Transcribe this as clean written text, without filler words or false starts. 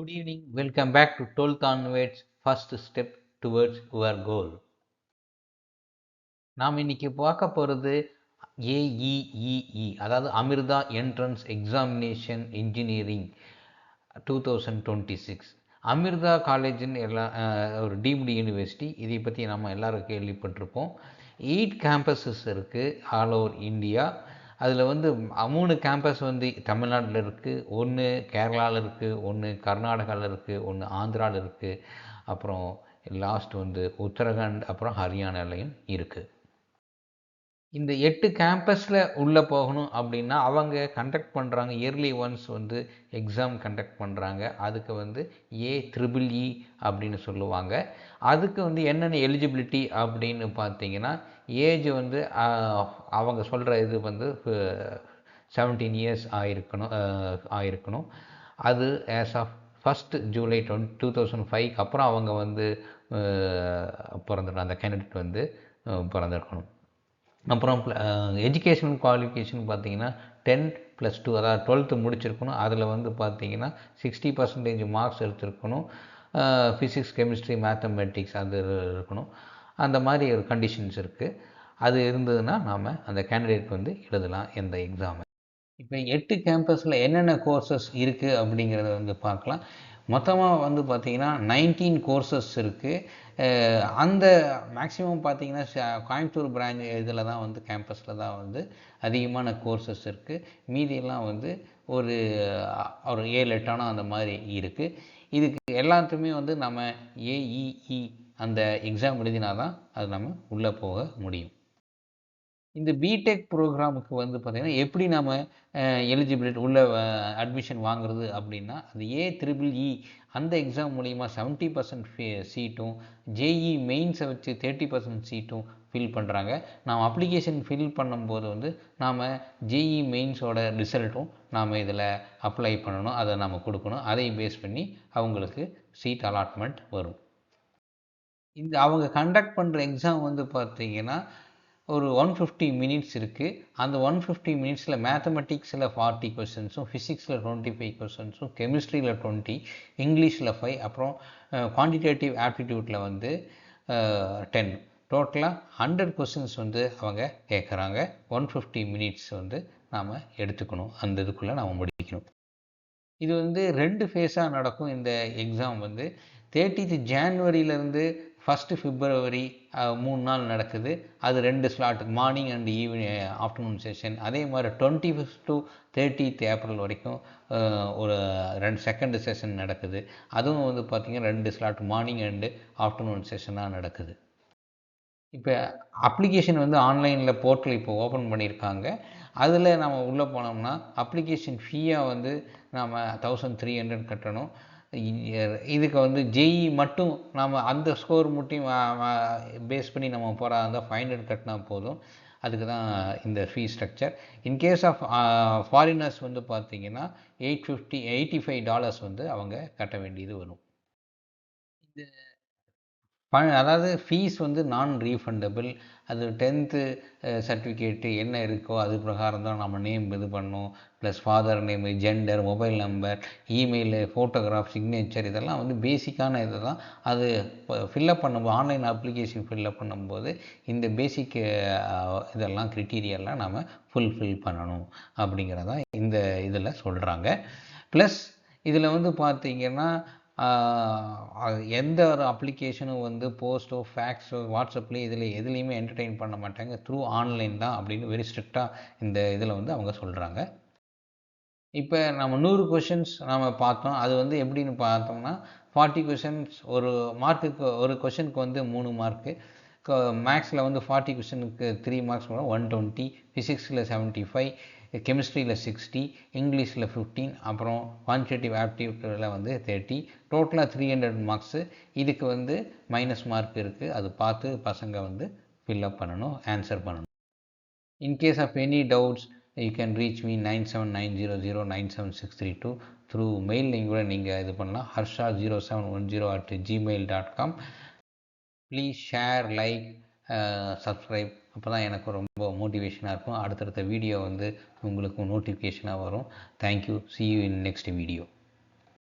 Good evening. Welcome back to 12th onwards first step towards your goal. நாம் இன்னைக்கு பார்க்க போகிறது AEEE, அதாவது Amrita entrance examination engineering 2026. Amrita காலேஜின்னு ஒரு டீம்டு யூனிவர்சிட்டி. இதை பற்றி நம்ம எல்லாரும் கேள்விப்பட்டிருப்போம். 8 கேம்பஸஸ் இருக்குது ஆல் ஓவர் இந்தியா. அதில் 3 கேம்பஸ் தமிழ்நாட்டில் இருக்குது, ஒன்று கேரளாவில் இருக்குது, ஒன்று கர்நாடகாவில் இருக்குது, ஒன்று ஆந்திராவில் இருக்குது, அப்புறம் லாஸ்ட் உத்தரகாண்ட், அப்புறம் ஹரியானாலையும் இருக்குது. இந்த 8 கேம்பஸில் உள்ளே போகணும் அப்படின்னா அவங்க கண்டக்ட் பண்ணுறாங்க, இயர்லி ஒன்ஸ் எக்ஸாம் கண்டக்ட் பண்ணுறாங்க. அதுக்கு AEEE அப்படின்னு சொல்லுவாங்க. அதுக்கு என்னென்ன எலிஜிபிலிட்டி அப்படின்னு பார்த்தீங்கன்னா, ஏஜ் அவங்க சொல்கிற இது 17 இயர்ஸ் ஆயிருக்கணும். அது ஆஸ் ஆஃப் 1st ஜூலை 2005 அப்புறம் அவங்க பிறந்திருக்கணும், அந்த கேண்டிடேட் பிறந்திருக்கணும். அப்புறம் எஜுகேஷனல் குவாலிஃபிகேஷன் பார்த்தீங்கன்னா 10+2, அதாவது 12th முடிச்சிருக்கணும். அதில் பார்த்தீங்கன்னா 60% மார்க்ஸ் எடுத்திருக்கணும். ஃபிசிக்ஸ், கெமிஸ்ட்ரி, மேத்தமெட்டிக்ஸ் அது இருக்கணும். அந்த மாதிரி ஒரு கண்டிஷன்ஸ் இருக்குது. அது இருந்ததுன்னா நாம் அந்த கேண்டிடேட் எழுதலாம் எந்த எக்ஸாமை. இப்போ 8 கேம்பஸில் என்னென்ன கோர்சஸ் இருக்குது அப்படிங்கிறத பார்க்கலாம். மொத்தமாக பார்த்தீங்கன்னா 19 கோர்சஸ் இருக்குது. அந்த மேக்ஸிமம் பார்த்தீங்கன்னா கோயம்புத்தூர் பிரான்ச் இதில் தான் கேம்பஸில் தான் அதிகமான கோர்சஸ் இருக்குது. மீதியெல்லாம் ஒரு 7-8 அந்த மாதிரி இருக்குது. இதுக்கு எல்லாத்துமே நம்ம AEE அந்த எக்ஸாம் எழுதினா தான் அது நம்ம உள்ளே போக முடியும். இந்த பிடெக் ப்ரோக்ராமுக்கு பார்த்தீங்கன்னா எப்படி நம்ம எலிஜிபிலிட்டி உள்ள அட்மிஷன் வாங்குறது அப்படின்னா, அது AEEE அந்த எக்ஸாம் மூலிமா 70% சீட்டும், JEE மெயின்ஸை வச்சு 30% சீட்டும் ஃபில் பண்ணுறாங்க. நாம் அப்ளிகேஷன் ஃபில் பண்ணும்போது நாம் JEE மெயின்ஸோட ரிசல்ட்டும் நாம் இதில் அப்ளை பண்ணணும், அதை நாம் கொடுக்கணும். அதை பேஸ் பண்ணி அவங்களுக்கு சீட் அலாட்மெண்ட் வரும். இந்த அவங்க கண்டக்ட் பண்ணுற எக்ஸாம் பார்த்தீங்கன்னா ஒரு 150 மினிட்ஸ் இருக்குது. அந்த 150 மினிட்ஸில் மேத்தமெட்டிக்ஸில் 40 கொஷின்ஸும், ஃபிசிக்ஸில் 25 கொஷின்ஸும், கெமிஸ்ட்ரியில் 20, இங்கிலீஷில் 5, அப்புறம் குவான்டிடேட்டிவ் ஆப்டிடியூட்டில் 10. டோட்டலாக 100 கொஷின்ஸ் அவங்க கேட்குறாங்க. 150 மினிட்ஸ் நாம் எடுத்துக்கணும், அந்த இதுக்குள்ளே நாம் முடிக்கணும். இது 2 ஃபேஸாக நடக்கும். இந்த எக்ஸாம் 30th ஜான்வரியிலேருந்து 1st பிப்ரவரி 3 நாள் நடக்குது. அது 2 slot, morning and evening afternoon session. அதே மாதிரி 25th to 30th ஏப்ரல் வரைக்கும் ஒரு 2 செஷன் நடக்குது. அதுவும் பார்த்திங்கன்னா 2 ஸ்லாட், மார்னிங் அண்டு ஆஃப்டர்நூன் செஷனாக நடக்குது. இப்போ அப்ளிகேஷன் ஆன்லைனில் போர்ட்டல் இப்போ ஓப்பன் பண்ணியிருக்காங்க. அதில் நம்ம உள்ளே போனோம்னா அப்ளிகேஷன் ஃபீயாக நாம் 1300 கட்டணும். இதுக்கு JEE மட்டும் நாம் அந்த ஸ்கோர் மட்டும் பேஸ் பண்ணி நம்ம போகிறா இருந்தால் 500 கட்டினா போதும். அதுக்கு தான் இந்த fee structure. In case of foreigners பார்த்தீங்கன்னா $85 அவங்க கட்ட வேண்டியது வரும். அதாவது ஃபீஸ் நான் ரீஃபண்டபிள். அது 10th சர்டிஃபிகேட்டு என்ன இருக்கோ அது பிரகாரம் தான் நம்ம நேம் இது பண்ணணும். Plus father name, gender, mobile number, email, photograph, signature, இதெல்லாம் பேசிக்கான இது தான். அது ஃபில்லப் பண்ணும்போது, ஆன்லைன் அப்ளிகேஷன் ஃபில்லப் பண்ணும்போது இந்த பேசிக் இதெல்லாம் க்ரிட்டீரியெல்லாம் நம்ம ஃபுல்ஃபில் பண்ணணும் அப்படிங்கிறதான் இந்த இதில் சொல்கிறாங்க. ப்ளஸ் இதில் பார்த்தீங்கன்னா எந்த ஒரு அப்ளிகேஷனும் போஸ்ட்டோ, ஃபேக்ஸோ, வாட்ஸ்அப்லேயும் எதுலேயுமே என்டர்டெயின் பண்ண மாட்டாங்க. த்ரூ ஆன்லைன் தான் அப்படின்னு வெரி ஸ்ட்ரிக்டாக இந்த இதில் அவங்க சொல்கிறாங்க. இப்போ நம்ம 100 கொஷின்ஸ் நாம் பார்த்தோம். அது எப்படின்னு பார்த்தோம்னா 40 கொஷின்ஸ், ஒரு மார்க்குக்கு ஒரு கொஷனுக்கு 3 மார்க்கு. மேக்ஸில் 40 கொஷனுக்கு 3 மார்க்ஸ் வரும், 120. ஃபிசிக்ஸில் 75, கெமிஸ்ட்ரியில் 60, இங்கிலீஷில் 15, அப்புறம் குவான்டிடேட்டிவ் ஆப்டிடியூட்டில் 30. டோட்டலாக 300 மார்க்ஸு. இதுக்கு மைனஸ் மார்க் இருக்குது. அது பார்த்து பசங்க ஃபில்லப் பண்ணணும், ஆன்சர் பண்ணணும். In case of any doubts you can reach me 9790097632 through mail. நீங்கள் இது பண்ணலாம், harsha0710@gmail.com. Please share, like, subscribe. அப்போ தான் எனக்கு ரொம்ப மோட்டிவேஷனாக இருக்கும். அடுத்தடுத்த வீடியோ உங்களுக்கு நோட்டிஃபிகேஷனாக வரும். Thank you. see you in next video.